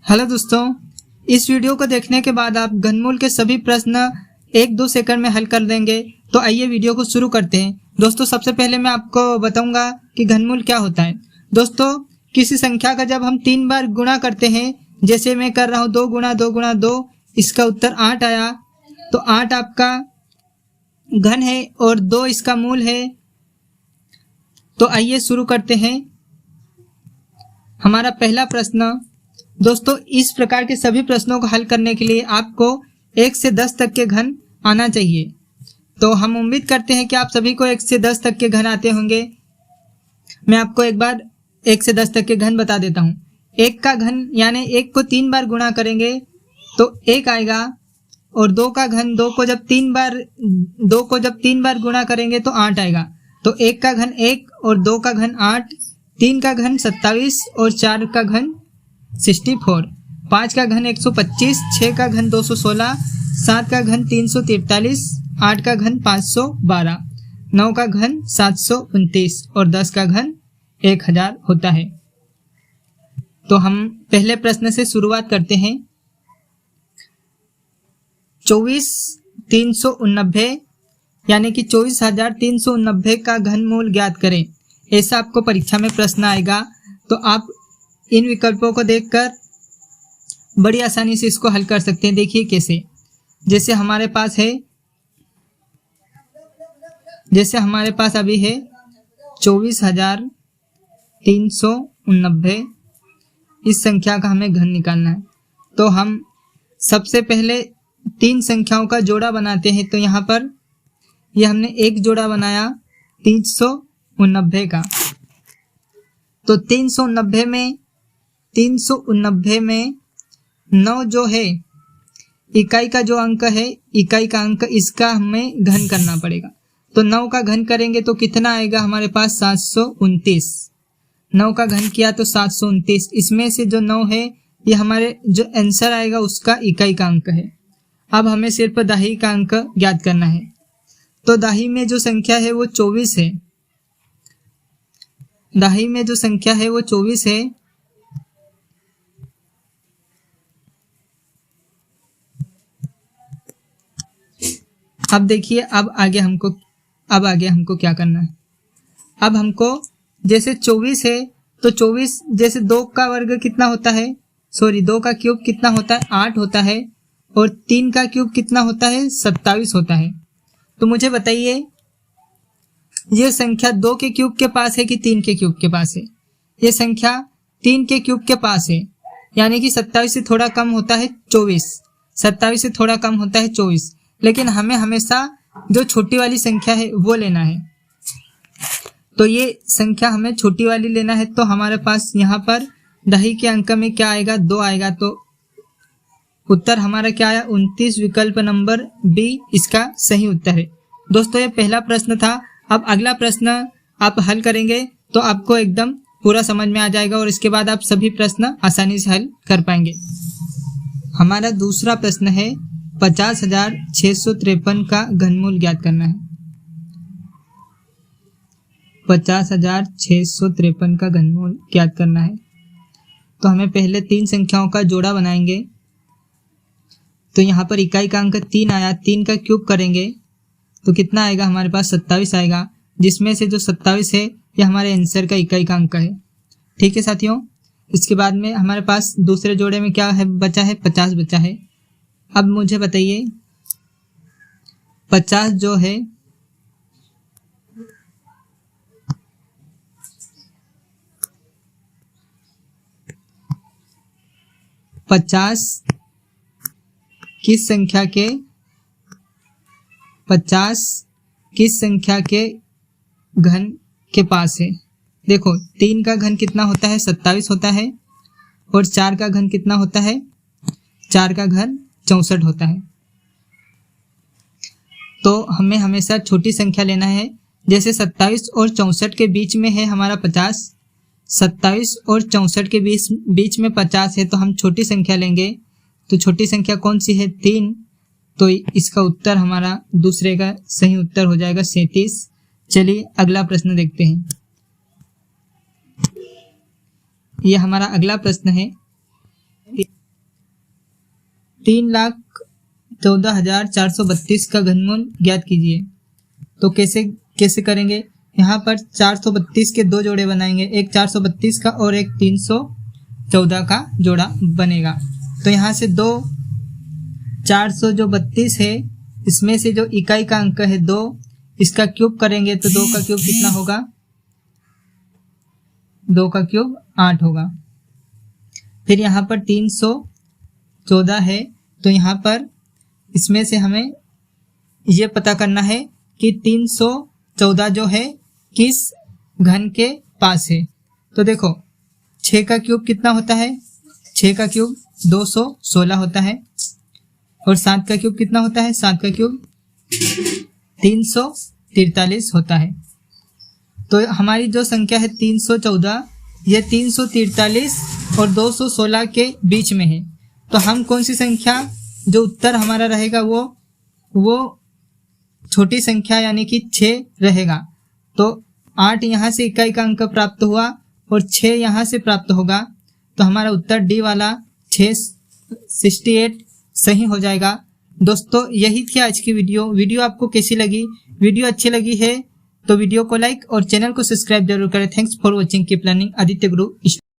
Hello दोस्तों, इस video को देखने के बाद आप घनमूल के सभी प्रश्न 1-2 सेकंड में हल कर देंगे। तो आइए वीडियो को शुरू करते हैं। दोस्तों, सबसे पहले मैं आपको बताऊंगा कि घनमूल क्या होता है। दोस्तों, किसी संख्या का जब हम 3 बार गुणा करते हैं, जैसे मैं कर रहा हूँ 2 गुणा 2 गुणा 2, इसका उत्तर 8 आया, तो 8 आपका घन है और 2 इसका मूल है। तो आइए शुरू करते हैं हमारा पहला प्रश्न। दोस्तों, इस प्रकार के सभी प्रश्नों को हल करने के लिए आपको 1 से 10 तक के घन आना चाहिए। तो हम उम्मीद करते हैं कि आप सभी को 1 से 10 तक के घन आते होंगे। मैं आपको एक बार 1 से 10 तक के घन बता देता हूँ। 1 का घन यानी 1 को 3 बार गुणा करेंगे तो 1 आएगा, और 2 का घन 2 को जब 3 बार गुणा करेंगे तो 8 आएगा। तो 1 का घन 1 और 2 का घन 8, 3 का घन 27 और 4 का घन 64, 5 का घन 125, 6 का घन 216, 7 का घन 343, 8 का घन 512, 9 का घन 729 और 10 का घन 1000 होता है। तो हम पहले प्रश्न से शुरुआत करते हैं। 24,389 यानी कि 24,389 का घनमूल ज्ञात करें, ऐसा आपको परीक्षा में प्रश्न आएगा। तो आप इन विकल्पों को देखकर बड़ी आसानी से इसको हल कर सकते हैं। देखिए कैसे, जैसे हमारे पास अभी है 24,389, इस संख्या का हमें घन निकालना है। तो हम सबसे पहले 3 संख्याओं का जोड़ा बनाते हैं। तो यहाँ पर यह हमने एक जोड़ा बनाया 389 का। तो 389 में 9 जो है, इकाई का जो अंक है, इकाई का अंक, इसका हमें घन करना पड़ेगा। तो 9 का घन करेंगे तो कितना आएगा हमारे पास? 729। 9 का घन किया तो 729। इसमें से जो 9 है, ये हमारे जो आंसर आएगा उसका इकाई का अंक है। अब हमें सिर्फ दहाई का अंक ज्ञात करना है। तो दहाई में जो संख्या है वो 24 है। दहाई में जो संख्या है वो 24 है। अब देखिए, अब आगे हमको क्या करना है। अब हमको जैसे 24 है तो 24 जैसे 2 का वर्ग कितना होता है, 2 का क्यूब कितना होता है? 8 होता है। और 3 का क्यूब कितना होता है? 27 होता है। तो मुझे बताइए, ये संख्या 2 के क्यूब के पास है कि 3 के क्यूब के पास है? ये संख्या 3 के क्यूब के पास है, यानी कि 27 से थोड़ा कम होता है 24। 27 से थोड़ा कम होता है 24। लेकिन हमें हमेशा जो छोटी वाली संख्या है वो लेना है। तो ये संख्या हमें छोटी वाली लेना है। तो हमारे पास यहाँ पर दहाई के अंक में क्या आएगा? 2 आएगा। तो उत्तर हमारा क्या आया? 29। विकल्प नंबर बी इसका सही उत्तर है। दोस्तों, ये पहला प्रश्न था। अब अगला प्रश्न आप हल करेंगे तो आपको एकदम पूरा समझ में आ जाएगा, और इसके बाद आप सभी प्रश्न आसानी से हल कर पाएंगे। हमारा दूसरा प्रश्न है 50,653 का घनमूल ज्ञात करना है। 50,653 का घनमूल ज्ञात करना है। तो हमें पहले 3 संख्याओं का जोड़ा बनाएंगे। तो यहाँ पर इकाई का अंक 3 आया। 3 का क्यूब करेंगे तो कितना आएगा हमारे पास? 27 आएगा, जिसमें से जो 27 है ये हमारे आंसर का इकाई का अंक है। ठीक है साथियों, इसके बाद में हमारे पास दूसरे जोड़े में क्या है बचा है? 50 बचा है। अब मुझे बताइए, 50 जो है, किस संख्या के घन के पास है? देखो, 3 का घन कितना होता है? 27 होता है। और 4 का घन कितना होता है? 4 का घन 64 होता है। तो हमें हमेशा छोटी संख्या लेना है। जैसे 27 और 64 के बीच में है हमारा 50। 27 और 64 के बीच में 50 है, तो हम छोटी संख्या लेंगे। तो छोटी संख्या कौन सी है? 3। तो इसका उत्तर हमारा दूसरे का सही उत्तर हो जाएगा 37। चलिए अगला प्रश्न देखते हैं। ये हमारा अगला प्रश्न है। 3,14,432 का घनमूल ज्ञात कीजिए। तो कैसे करेंगे? यहाँ पर 432 के दो जोड़े बनाएंगे, एक 432 का और एक 314 का जोड़ा बनेगा। तो यहाँ से 432 है, इसमें से जो इकाई का अंक है 2, इसका क्यूब करेंगे तो 2 का क्यूब कितना होगा? 2 का क्यूब 8 होगा। फिर यहाँ पर 314 है, तो यहाँ पर इसमें से हमें ये पता करना है कि 314 जो है किस घन के पास है। तो देखो 6 का क्यूब कितना होता है? 6 का क्यूब 216 होता है। और 7 का क्यूब कितना होता है? 7 का क्यूब 343 होता है। तो हमारी जो संख्या है 314, ये 343 और 216 के बीच में है। तो हम कौन सी संख्या, जो उत्तर हमारा रहेगा वो छोटी संख्या यानी कि 6 रहेगा। तो 8 यहाँ से इकाई का अंक प्राप्त हुआ और 6 यहाँ से प्राप्त होगा, तो हमारा उत्तर डी वाला 68 सही हो जाएगा। दोस्तों यही थी आज की वीडियो आपको कैसी लगी? वीडियो अच्छी लगी है तो वीडियो को लाइक और चैनल को सब्सक्राइब जरूर करें। Thanks for watching, keep learning. Aditya Guru.